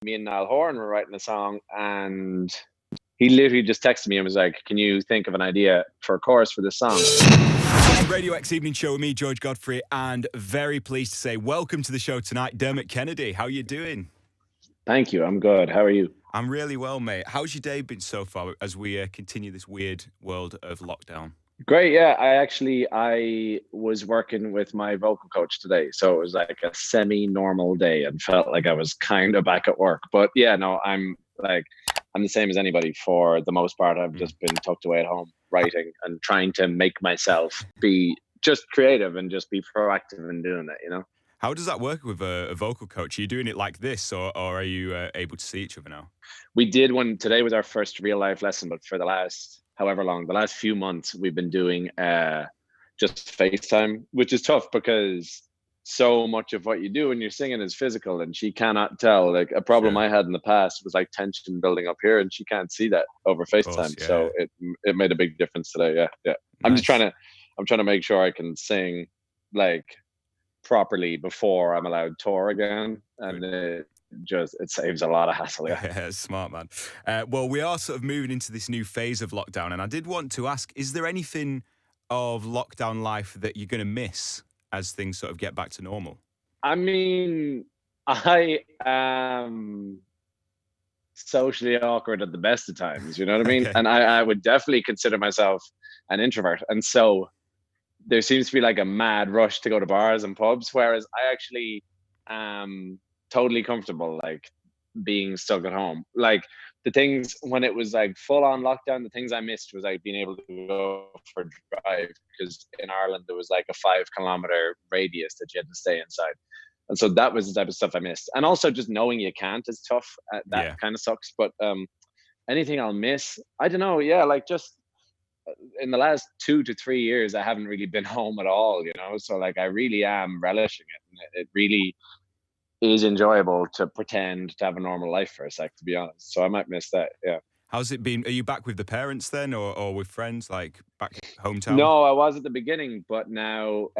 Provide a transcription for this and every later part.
me and Niall Horan were writing a song, and he literally just texted me and was like, "Can you think of an idea for a chorus for this song?" It's the Radio X Evening Show with me, George Godfrey, and very pleased to say welcome to the show tonight, Dermot Kennedy. How you doing? Thank you. I'm good. How are you? I'm really well, mate. How's your day been so far as we continue this weird world of lockdown? Great. Yeah, I was working with my vocal coach today, so it was like a semi-normal day and felt like I was kind of back at work. But yeah, no, I'm the same as anybody for the most part. I've just been tucked away at home writing and trying to make myself be just creative and just be proactive in doing it. How does that work with a vocal coach? Are you doing it like this, or are you able to see each other now? We did one today was our first real life lesson, but for the last however long, the last few months, we've been doing just FaceTime, which is tough because so much of what you do when you're singing is physical, and she cannot tell. Like a problem Sure. I had in the past was like tension building up here, and she can't see that over Of course, FaceTime. yeah. So it made a big difference today. Yeah, yeah. Nice. I'm trying to make sure I can sing like properly before I'm allowed tour again, and it saves a lot of hassle. Yeah, smart man. Well, we are sort of moving into this new phase of lockdown, and I did want to ask: is there anything of lockdown life that you're going to miss as things sort of get back to normal? I mean, I am socially awkward at the best of times, you know what I mean? Okay. And I would definitely consider myself an introvert. And so there seems to be like a mad rush to go to bars and pubs, whereas I actually am totally comfortable like being stuck at home. Like the things when it was like full on lockdown, the things I missed was like being able to go for a drive because in Ireland there was like a 5 kilometer radius that you had to stay inside. And so that was the type of stuff I missed. And also just knowing you can't is tough. That Yeah. kind of sucks. But anything I'll miss, I don't know. Yeah, like just in the last 2 to 3 years, I haven't really been home at all. So like I really am relishing it. And it really is enjoyable to pretend to have a normal life for a sec, to be honest. So I might miss that. Yeah. How's it been? Are you back with the parents then, or with friends, like back hometown? No, I was at the beginning, but now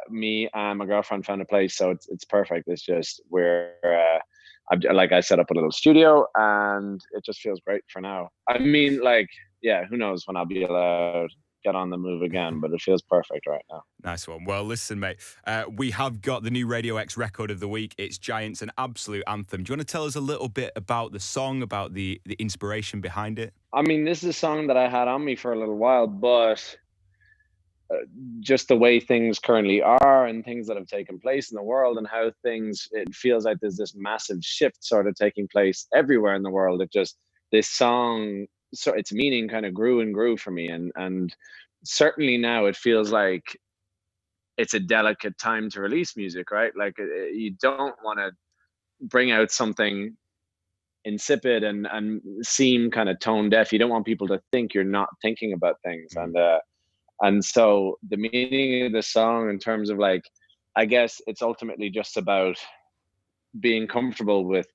me and my girlfriend found a place, so it's perfect. It's just I set up a little studio, and it just feels great for now. I mean, like, yeah, who knows when I'll be allowed get on the move again, but it feels perfect right now. Nice one. Well, listen, mate, we have got the new Radio X record of the week. It's Giants, an absolute anthem. Do you want to tell us a little bit about the song, about the inspiration behind it? I mean, this is a song that I had on me for a little while, but just the way things currently are and things that have taken place in the world and how it feels like there's this massive shift sort of taking place everywhere in the world. This song, so its meaning kind of grew and grew for me. And certainly now it feels like it's a delicate time to release music, right? Like you don't want to bring out something insipid and seem kind of tone deaf. You don't want people to think you're not thinking about things. And so the meaning of the song in terms of like, I guess it's ultimately just about being comfortable with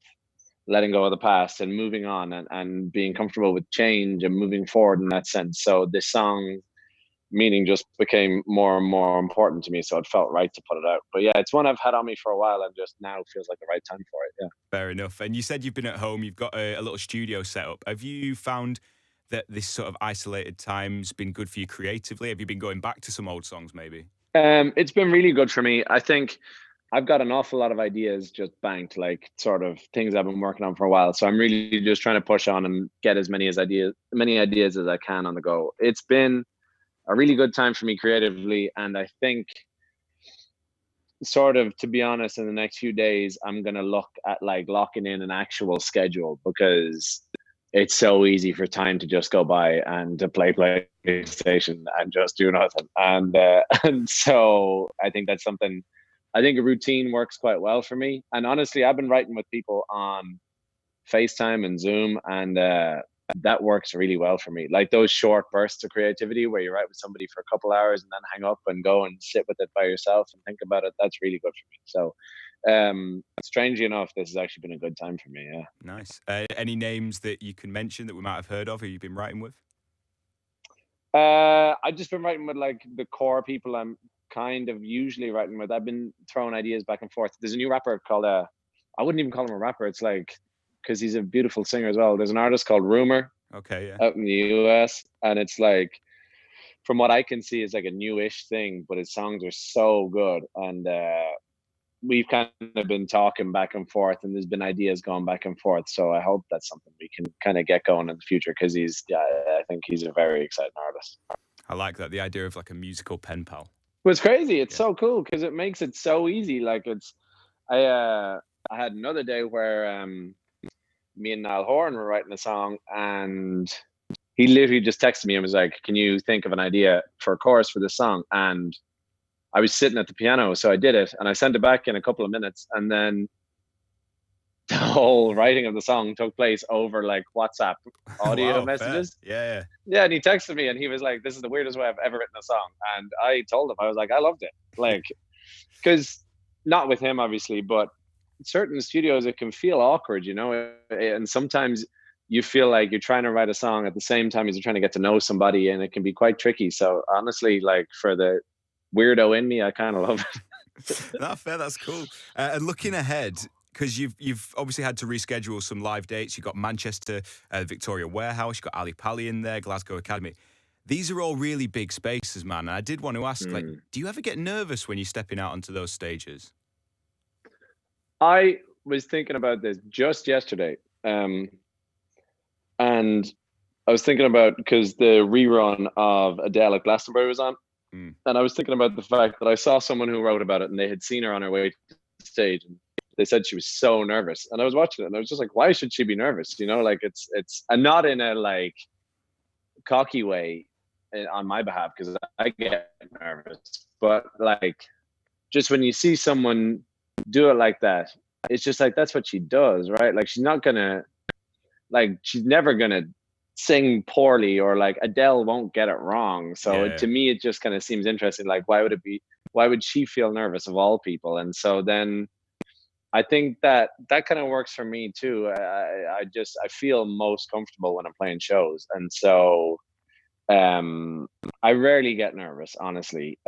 letting go of the past and moving on and being comfortable with change and moving forward in that sense. So this song meaning just became more and more important to me. So it felt right to put it out. But yeah, it's one I've had on me for a while and just now feels like the right time for it. Yeah. Fair enough. And you said you've been at home, you've got a little studio set up. Have you found that this sort of isolated time's been good for you creatively? Have you been going back to some old songs maybe? It's been really good for me. I think I've got an awful lot of ideas just banked, like sort of things I've been working on for a while. So I'm really just trying to push on and get many ideas as I can on the go. It's been a really good time for me creatively, and I think sort of, to be honest, in the next few days I'm gonna look at like locking in an actual schedule because it's so easy for time to just go by and to play PlayStation and just do nothing. And and so I think that's something. I think a routine works quite well for me. And honestly, I've been writing with people on FaceTime and Zoom, and that works really well for me. Like those short bursts of creativity where you write with somebody for a couple hours and then hang up and go and sit with it by yourself and think about it. That's really good for me. So strangely enough, this has actually been a good time for me. Yeah. Nice. Any names that you can mention that we might have heard of who you've been writing with? I've just been writing with like the core people I'm kind of usually writing with. I've been throwing ideas back and forth. There's a new rapper called I wouldn't even call him a rapper. It's like, because he's a beautiful singer as well. There's an artist called Rumor Okay, yeah. out in the US, and it's like, from what I can see, it's like a newish thing, but his songs are so good. And we've kind of been talking back and forth, and there's been ideas going back and forth. So I hope that's something we can kind of get going in the future, because I think he's a very exciting artist. I like that, the idea of like a musical pen pal. But it's crazy. It's Yeah. so cool because it makes it so easy. Like I had another day where me and Niall Horan were writing a song, and he literally just texted me and was like, "Can you think of an idea for a chorus for this song?" And I was sitting at the piano, so I did it, and I sent it back in a couple of minutes, and then the whole writing of the song took place over like WhatsApp audio Wow, fair. messages. Yeah. Yeah, and he texted me and he was like, "This is the weirdest way I've ever written a song." And I told him, I was like, I loved it. Like, because not with him, obviously, but certain studios, it can feel awkward, you know? And sometimes you feel like you're trying to write a song at the same time as you're trying to get to know somebody, and it can be quite tricky. So honestly, like, for the weirdo in me, I kind of love it. That's fair. That's cool. And looking ahead, because you've obviously had to reschedule some live dates. You've got Manchester, Victoria Warehouse. You've got Ali Pali in there, Glasgow Academy. These are all really big spaces, man. And I did want to ask, like, do you ever get nervous when you're stepping out onto those stages? I was thinking about this just yesterday. And I was thinking about, because the rerun of Adele at Glastonbury was on. And I was thinking about the fact that I saw someone who wrote about it, and they had seen her on her way to the stage, and they said she was so nervous. And I was watching it, and I was just like, why should she be nervous? You know, like, it's, and not in a like cocky way on my behalf, because I get nervous, but like, just when you see someone do it like that, it's just like, that's what she does, right? Like, she's not gonna, like, she's never gonna sing poorly, or like Adele won't get it wrong. So Yeah. to me, it just kind of seems interesting. Like, why would she feel nervous of all people? And so then I think that kind of works for me too. I feel most comfortable when I'm playing shows. And so I rarely get nervous, honestly.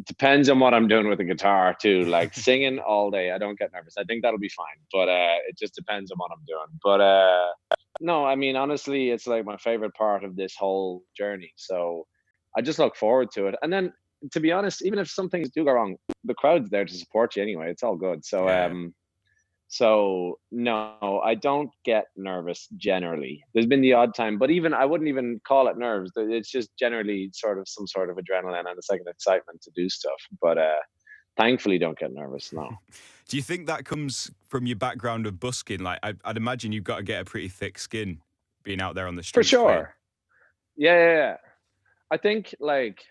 Depends on what I'm doing with the guitar too. Like, singing all day, I don't get nervous. I think that'll be fine, but it just depends on what I'm doing. But no, I mean, honestly, it's like my favorite part of this whole journey. So I just look forward to it. And then, to be honest, even if some things do go wrong, the crowd's there to support you anyway. It's all good. So Yeah. so no, I don't get nervous generally. There's been the odd time, but even I wouldn't even call it nerves. It's just generally sort of some sort of adrenaline and a second excitement to do stuff. But thankfully, don't get nervous. No. Do you think that comes from your background of busking? Like, I'd imagine you've got to get a pretty thick skin being out there on the For streets. Playing. sure. Yeah. I think, like,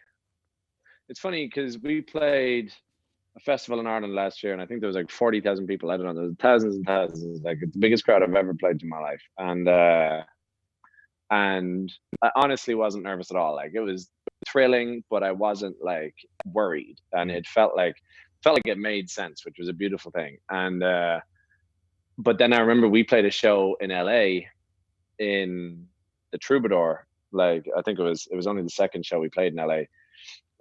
it's funny because we played a festival in Ireland last year, and I think there was like 40,000 people. I don't know, there was thousands and thousands. Like, it's the biggest crowd I've ever played in my life, and I honestly wasn't nervous at all. Like, it was thrilling, but I wasn't like worried, and it felt like it made sense, which was a beautiful thing. And but then I remember we played a show in LA in the Troubadour. Like, I think it was only the second show we played in LA,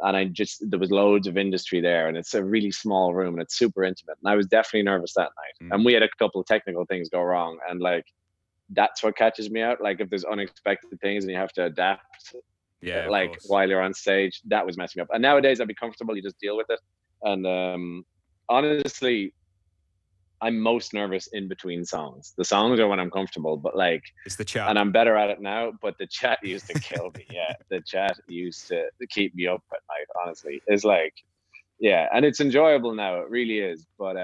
and there was loads of industry there, and it's a really small room, and it's super intimate, and I was definitely nervous that night. And we had a couple of technical things go wrong, and like, that's what catches me out. Like, if there's unexpected things and you have to adapt, Yeah, like, while you're on stage, that was messing me up. And nowadays I'd be comfortable, you just deal with it. And honestly, I'm most nervous in between songs. The songs are when I'm comfortable, but like, it's the chat. and I'm better at it now, but the chat used to kill me. Yeah, the chat used to keep me up at night, honestly. It's like, yeah, and it's enjoyable now, it really is, but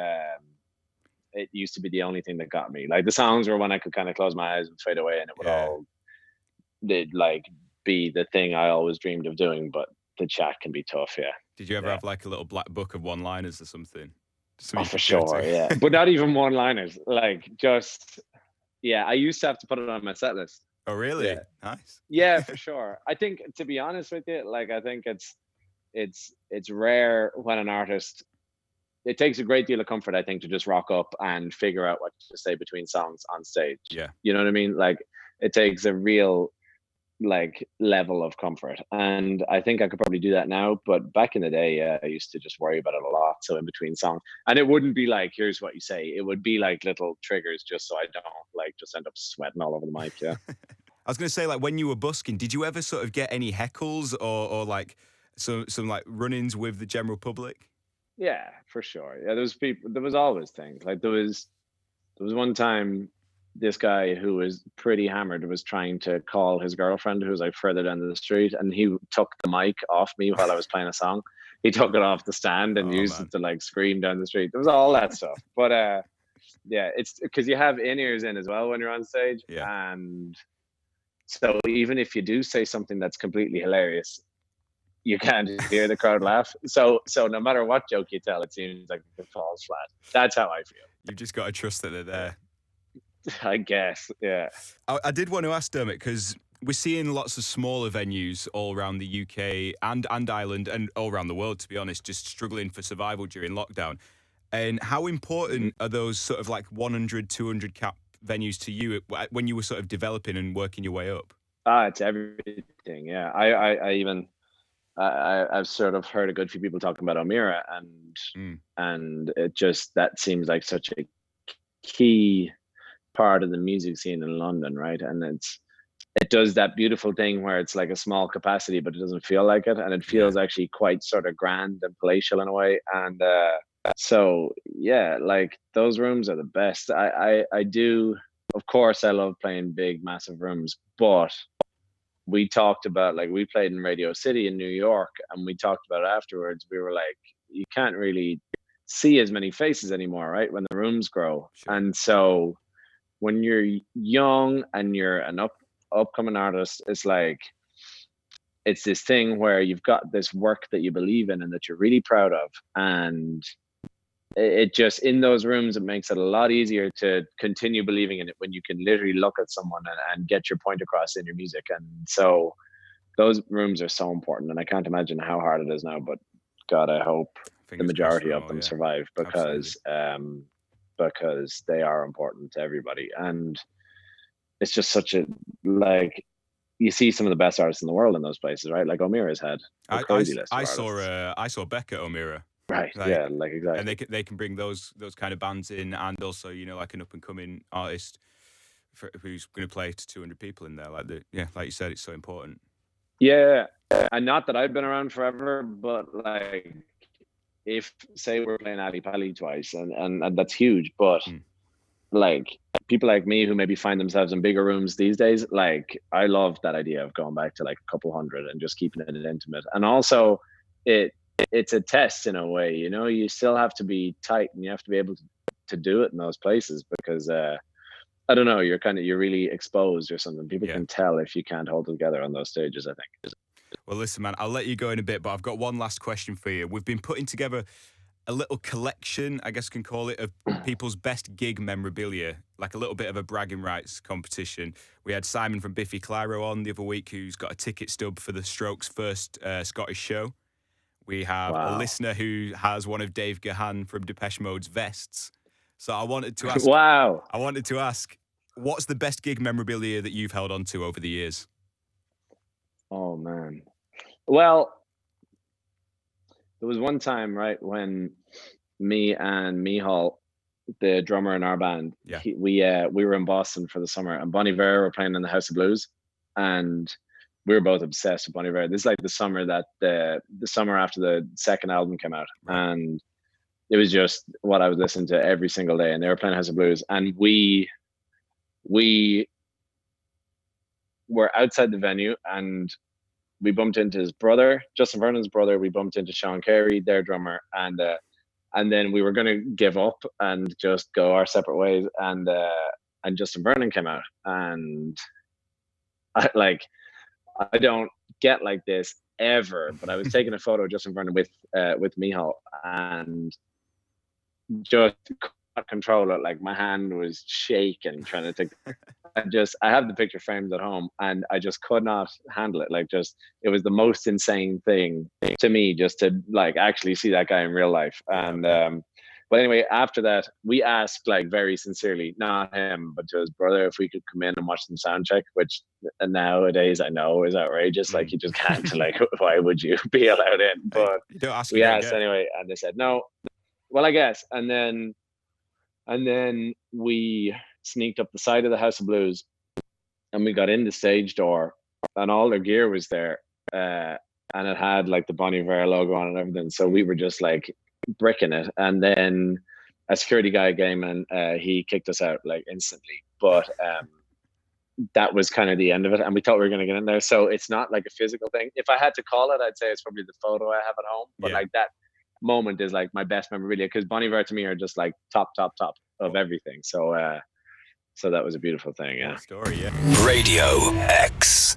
it used to be the only thing that got me. Like, the songs were when I could kind of close my eyes and fade away, and it would all, they'd like be the thing I always dreamed of doing. But the chat can be tough. Yeah. Did you ever have like a little black book of one-liners or something? Oh, for sure. Yeah, but not even one-liners. Like, just, yeah, I used to have to put it on my set list. Oh, really? Yeah. Nice. Yeah, for sure. I think, to be honest with you, like, I think it's rare when an artist, it takes a great deal of comfort, I think, to just rock up and figure out what to say between songs on stage. Yeah. You know what I mean? Like, it takes a real like level of comfort. And I think I could probably do that now. But back in the day, I used to just worry about it a lot. So in between songs, and it wouldn't be like, here's what you say. It would be like little triggers just so I don't like just end up sweating all over the mic. Yeah. I was going to say, like, when you were busking, did you ever sort of get any heckles or like some like run-ins with the general public? Yeah, for sure. Yeah, there was people. There was always things like there was one time this guy who was pretty hammered was trying to call his girlfriend who was like further down the street, and he took the mic off me while I was playing a song. He took it off the stand and Oh used man, it to like scream down the street. There was all that stuff. But yeah, it's because you have in-ears in as well when you're on stage. yeah. And so even if you do say something that's completely hilarious, you can't hear the crowd laugh. So no matter what joke you tell, it seems like it falls flat. That's how I feel. You've just got to trust that they're there. I guess. Yeah. I did want to ask Dermot because we're seeing lots of smaller venues all around the UK and Ireland and all around the world, to be honest, just struggling for survival during lockdown. And how important are those sort of like 100, 200 cap venues to you when you were sort of developing and working your way up? It's everything. Yeah. I even I've sort of heard a good few people talking about O'Meara, Mm, and it just that seems like such a key part of the music scene in London, right? And it does that beautiful thing where it's like a small capacity, but it doesn't feel like it, and it yeah. feels actually quite sort of grand and palatial in a way. And so yeah, like those rooms are the best. I do, of course, I love playing big, massive rooms, but we talked about like we played in Radio City in New York, and we talked about it afterwards. We were like, you can't really see as many faces anymore, right? When the rooms grow, Sure. and so when you're young and you're an upcoming artist, it's like it's this thing where you've got this work that you believe in and that you're really proud of, and it just in those rooms it makes it a lot easier to continue believing in it when you can literally look at someone and get your point across in your music. And so those rooms are so important, and I can't imagine how hard it is now, but God, I hope the Fingers crossed for majority them of all. them Yeah, survive, absolutely. because they are important to everybody. And it's just such a like you see some of the best artists in the world in those places, right? Like O'Meara's had a crazy list of artists. I saw Beck at O'Meara. Right. Like, Yeah, like and exactly. they can bring those kind of bands in, and also like an up and coming artist who's going to play to 200 people in there. Like you said, it's so important. Yeah. And not that I've been around forever, but like if say we're playing Ali Pali twice, and that's huge, but Mm. like people like me who maybe find themselves in bigger rooms these days, like I love that idea of going back to like a couple hundred and just keeping it intimate. And also it it's a test in a way, you still have to be tight and you have to be able to do it in those places, because I don't know, you're really exposed or something. People Yeah. can tell if you can't hold it together on those stages, I think. Well, listen, man, I'll let you go in a bit, but I've got one last question for you. We've been putting together a little collection, I guess you can call it, of people's best gig memorabilia, like a little bit of a bragging rights competition. We had Simon from Biffy Clyro on the other week, who's got a ticket stub for the Strokes' first Scottish show. We have a Wow. listener who has one of Dave Gahan from Depeche Mode's vests. So Wow. I wanted to ask, what's the best gig memorabilia that you've held on to over the years? Oh man. Well, there was one time, right, when me and Mihal, the drummer in our band, Yeah. we were in Boston for the summer, and Bon Iver were playing in the House of Blues, and we were both obsessed with Bon Iver. This is like the summer that the summer after the second album came out, Right. and it was just what I was listening to every single day. And they were playing House of Blues, and we were outside the venue, and we bumped into his brother, Justin Vernon's brother. We bumped into Sean Carey, their drummer, and then we were going to give up and just go our separate ways. And Justin Vernon came out, and I don't get like this ever, but I was taking a photo of Justin Vernon with Mihal, and just couldn't control it. Like my hand was shaking trying to take. I have the picture framed at home, and I just could not handle it. Like just it was the most insane thing to me just to like actually see that guy in real life. Yeah, I And bet. But anyway, after that, we asked like very sincerely, not him, but to his brother, if we could come in and watch them sound check, which nowadays I know is outrageous. Like you just can't. Like, why would you be allowed in? Hey, But you don't ask, you we don't asked get. anyway, and they said no. Well, I guess, and then we sneaked up the side of the House of Blues, and we got in the stage door, and all their gear was there, and it had like the Bon Iver logo on and everything. So we were just like bricking it, and then a security guy came and he kicked us out like instantly. But that was kind of the end of it, and we thought we were going to get in there. So it's not like a physical thing. If I had to call it, I'd say it's probably the photo I have at home. But Yeah. like that moment is like my best memorabilia, because Bon Iver to me are just like top of everything. So so that was a beautiful thing. Yeah. What a story, yeah. Radio X.